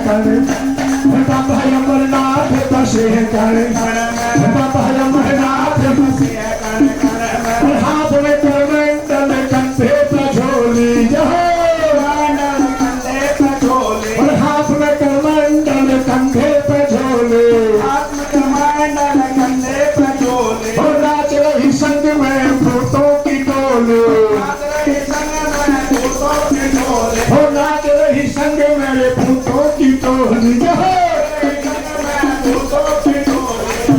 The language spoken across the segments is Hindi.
करे बाबा अमरनाथ बसे करे बाबा अमरनाथ बसे करे हाथ में कमंडल कंधे पर झोली जहो कंधे पर झोली और हाथ में कमंडल कंधे पर झोली हाथ में कमंडल कंधे पर झोली और नाच रही संग में भूतों की टोली नाच रही संग में भूतों की टोली और नाच रही संग मेरे भूतों की टोली जहो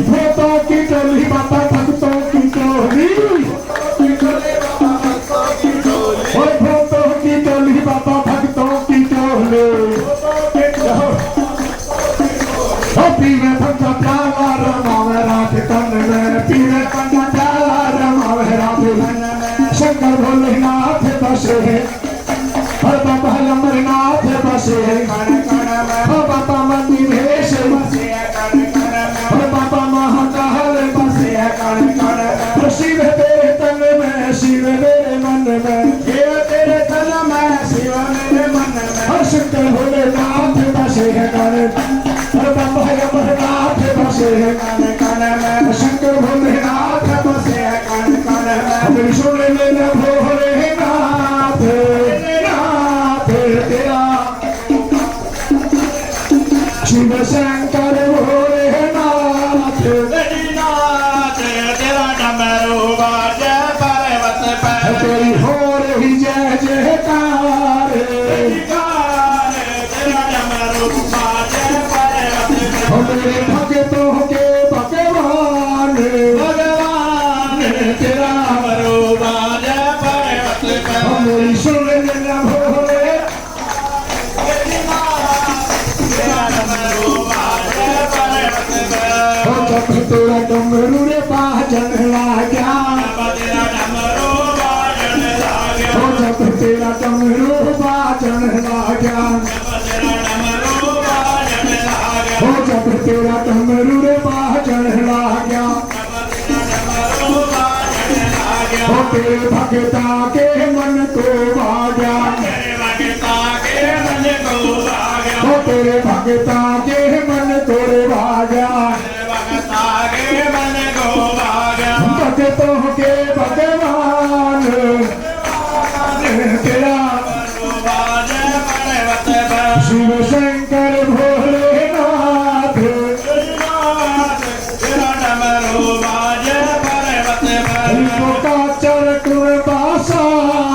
भूतों की टोली बाबा भक्तों की टोली और भूतों की टोली बाबा भक्तों की टोली पीवे पंजा प्याला रमावे रात तन में पीवे पंजा प्याला रमावे रात तन में शंकर भोलेनाथ बसे हर बाबा अमरनाथ बसे हर बाबा मंदिरेश बसे हर बाबा महाकाल बसे शिव तेरे तन में शिव मेरे मन में शिव तेरे तन में शिव मेरे मन में हर शंकर भोलेनाथ बसे हर बाबा अमरनाथ बसे शंकर भोलेनाथ बसे सुन लेना भोलेनाथ तेरा शिव शंकर भोलेनाथ तेरा डमरू बाजे पर्वत पर तेरी हो रही जय जयकार तेरा डमरू बाजे पर्वत पर मेरे भक्तों के भगवान तेरा डमरू बाजे पर्वत पर मेरी सुन लेना भोले तेरा डमरू बाजे पर्वत पर जब तेरा डमरू रे बाजन लाग्या तेरा डमरू बाजन लाग्या जब तेरा डमरू बाजन लाग्या तेरा डमरू बाजन लाग्या जब तेरा डमरू रे बाजन लाग्या तेरे भगता के मन को भाग्या तेरे भगता के मन को भाग्या तेरे भगता